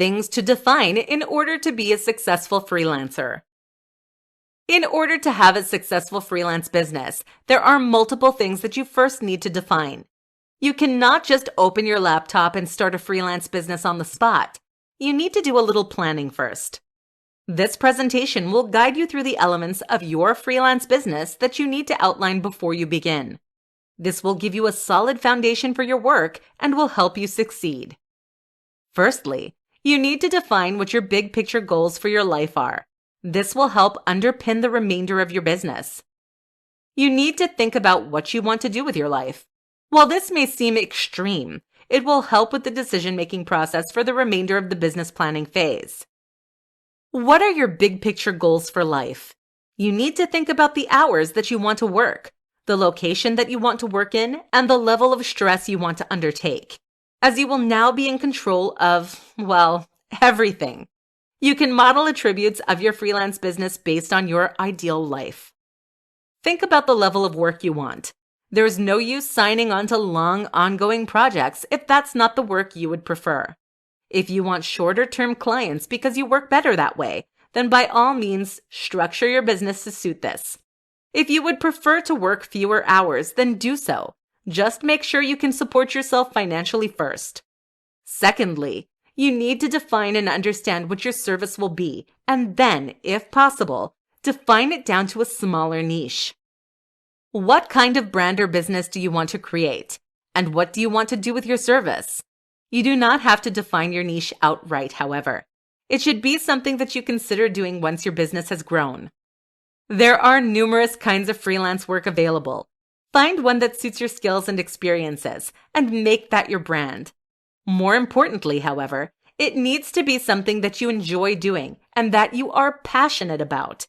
Things to define in order to be a successful freelancer. In order to have a successful freelance business, there are multiple things that you first need to define. You cannot just open your laptop and start a freelance business on the spot. You need to do a little planning first. This presentation will guide you through the elements of your freelance business that you need to outline before you begin. This will give you a solid foundation for your work and will help you succeed. Firstly, you need to define what your big picture goals for your life are. This will help underpin the remainder of your business. You need to think about what you want to do with your life. While this may seem extreme, it will help with the decision-making process for the remainder of the business planning phase. What are your big picture goals for life? You need to think about the hours that you want to work, the location that you want to work in, and the level of stress you want to undertake, as you will now be in control of, well, everything. You can model attributes of your freelance business based on your ideal life. Think about the level of work you want. There is no use signing on to long, ongoing projects if that's not the work you would prefer. If you want shorter-term clients because you work better that way, then by all means, structure your business to suit this. If you would prefer to work fewer hours, then do so. Just make sure you can support yourself financially first. Secondly, you need to define and understand what your service will be, and then, if possible, define it down to a smaller niche. What kind of brand or business do you want to create? And what do you want to do with your service? You do not have to define your niche outright, however. It should be something that you consider doing once your business has grown. There are numerous kinds of freelance work available. Find one that suits your skills and experiences, and make that your brand. More importantly, however, it needs to be something that you enjoy doing and that you are passionate about.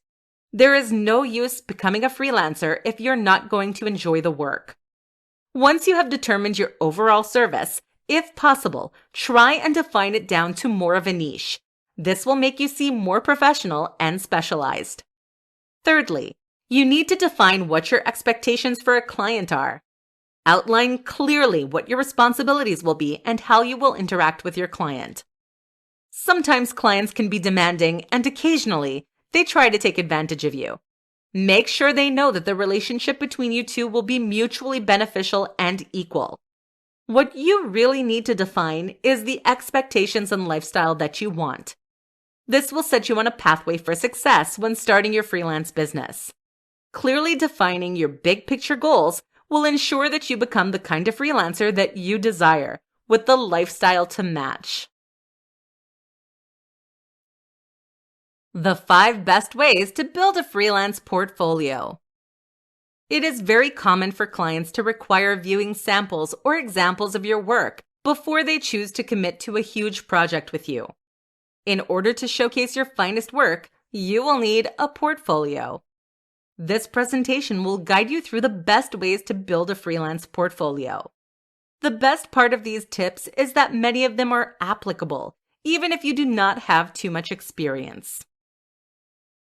There is no use becoming a freelancer if you're not going to enjoy the work. Once you have determined your overall service, if possible, try and define it down to more of a niche. This will make you seem more professional and specialized. Thirdly, you need to define what your expectations for a client are. Outline clearly what your responsibilities will be and how you will interact with your client. Sometimes clients can be demanding, and occasionally, they try to take advantage of you. Make sure they know that the relationship between you two will be mutually beneficial and equal. What you really need to define is the expectations and lifestyle that you want. This will set you on a pathway for success when starting your freelance business. Clearly defining your big picture goals will ensure that you become the kind of freelancer that you desire, with the lifestyle to match. The 5 best ways to build a freelance portfolio. It is very common for clients to require viewing samples or examples of your work before they choose to commit to a huge project with you. In order to showcase your finest work, you will need a portfolio. This presentation will guide you through the best ways to build a freelance portfolio. The best part of these tips is that many of them are applicable, even if you do not have too much experience.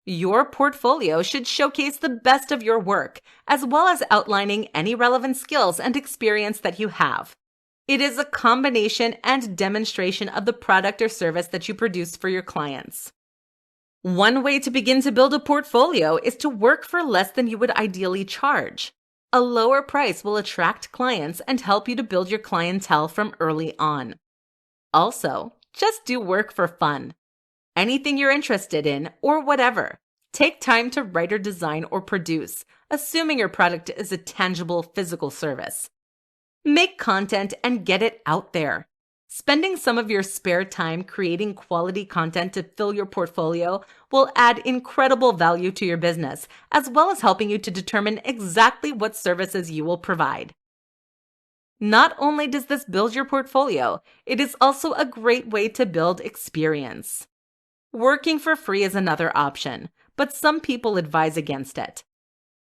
Your portfolio should showcase the best of your work, as well as outlining any relevant skills and experience that you have. It is a combination and demonstration of the product or service that you produce for your clients. One way to begin to build a portfolio is to work for less than you would ideally charge. A lower price will attract clients and help you to build your clientele from early on. Also, just do work for fun. Anything you're interested in, or whatever. Take time to write or design or produce, assuming your product is a tangible physical service. Make content and get it out there. Spending some of your spare time creating quality content to fill your portfolio will add incredible value to your business, as well as helping you to determine exactly what services you will provide. Not only does this build your portfolio, it is also a great way to build experience. Working for free is another option, but some people advise against it.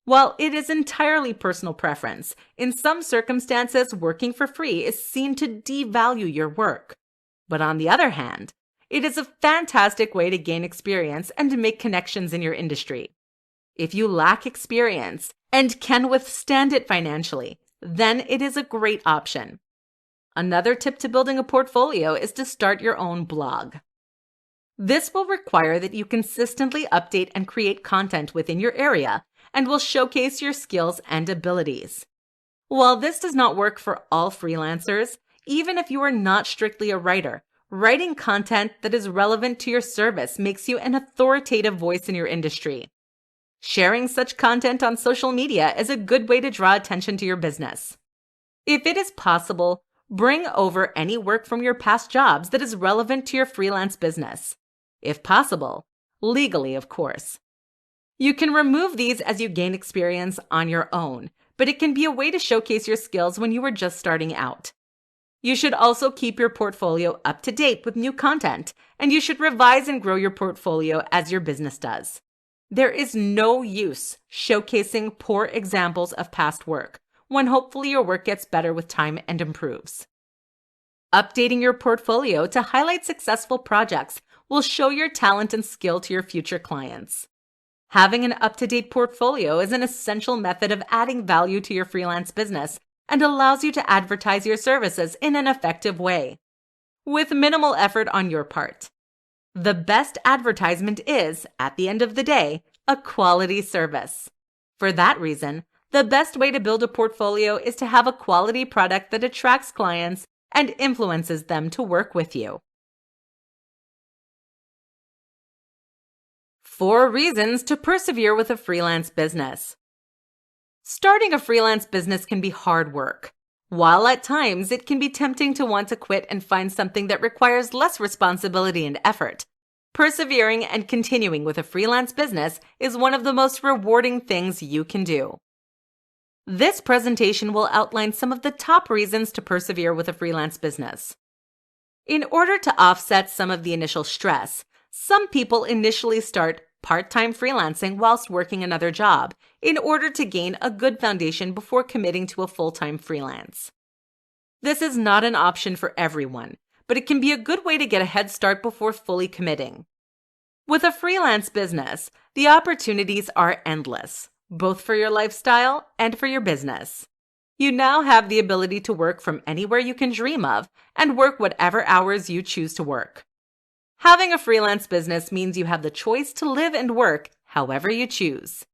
While it is entirely personal preference, in some circumstances, working for free is seen to devalue your work. But on the other hand, it is a fantastic way to gain experience and to make connections in your industry. If you lack experience and can withstand it financially, then it is a great option. Another tip to building a portfolio is to start your own blog. This will require that you consistently update and create content within your area and will showcase your skills and abilities. While this does not work for all freelancers, even if you are not strictly a writer, writing content that is relevant to your service makes you an authoritative voice in your industry. Sharing such content on social media is a good way to draw attention to your business. If it is possible, bring over any work from your past jobs that is relevant to your freelance business. If possible, legally, of course. You can remove these as you gain experience on your own, but it can be a way to showcase your skills when you are just starting out. You should also keep your portfolio up to date with new content, and you should revise and grow your portfolio as your business does. There is no use showcasing poor examples of past work when hopefully your work gets better with time and improves. Updating your portfolio to highlight successful projects will show your talent and skill to your future clients. Having an up-to-date portfolio is an essential method of adding value to your freelance business and allows you to advertise your services in an effective way, with minimal effort on your part. The best advertisement is, at the end of the day, a quality service. For that reason, the best way to build a portfolio is to have a quality product that attracts clients and influences them to work with you. 4 reasons to persevere with a freelance business. Starting a freelance business can be hard work. While at times it can be tempting to want to quit and find something that requires less responsibility and effort, persevering and continuing with a freelance business is one of the most rewarding things you can do. This presentation will outline some of the top reasons to persevere with a freelance business. In order to offset some of the initial stress, some people initially start part-time freelancing whilst working another job in order to gain a good foundation before committing to a full-time freelance. This is not an option for everyone, but it can be a good way to get a head start before fully committing. With a freelance business, the opportunities are endless, both for your lifestyle and for your business. You now have the ability to work from anywhere you can dream of and work whatever hours you choose to work. Having a freelance business means you have the choice to live and work however you choose.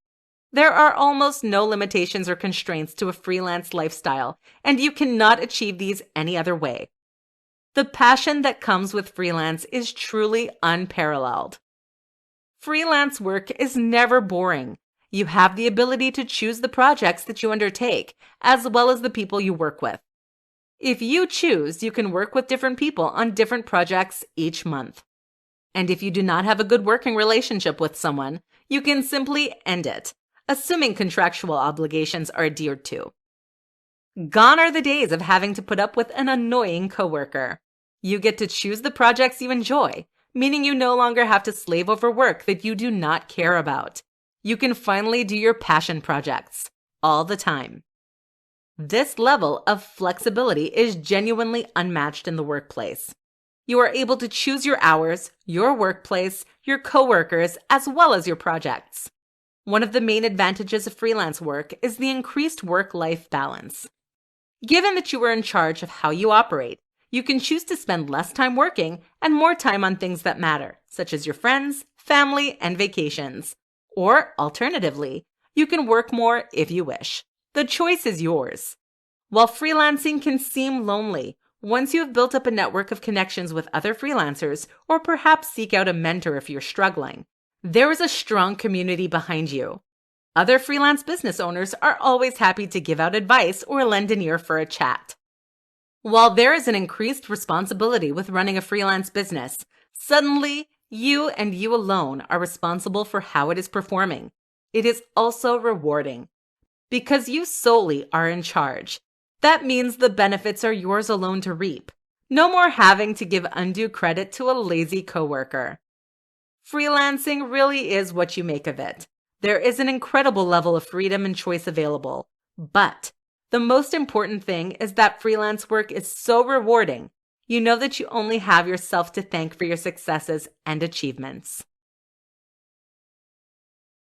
There are almost no limitations or constraints to a freelance lifestyle, and you cannot achieve these any other way. The passion that comes with freelance is truly unparalleled. Freelance work is never boring. You have the ability to choose the projects that you undertake, as well as the people you work with. If you choose, you can work with different people on different projects each month. And if you do not have a good working relationship with someone, you can simply end it, assuming contractual obligations are adhered to. Gone are the days of having to put up with an annoying coworker. You get to choose the projects you enjoy, meaning you no longer have to slave over work that you do not care about. You can finally do your passion projects all the time. This level of flexibility is genuinely unmatched in the workplace. You are able to choose your hours, your workplace, your coworkers, as well as your projects. One of the main advantages of freelance work is the increased work-life balance. Given that you are in charge of how you operate, you can choose to spend less time working and more time on things that matter, such as your friends, family, and vacations. Or, alternatively, you can work more if you wish. The choice is yours. While freelancing can seem lonely, once you have built up a network of connections with other freelancers, or perhaps seek out a mentor if you're struggling, there is a strong community behind you. Other freelance business owners are always happy to give out advice or lend an ear for a chat. While there is an increased responsibility with running a freelance business, suddenly you and you alone are responsible for how it is performing. It is also rewarding. Because you solely are in charge, that means the benefits are yours alone to reap. No more having to give undue credit to a lazy coworker. Freelancing really is what you make of it. There is an incredible level of freedom and choice available. But the most important thing is that freelance work is so rewarding. You know that you only have yourself to thank for your successes and achievements.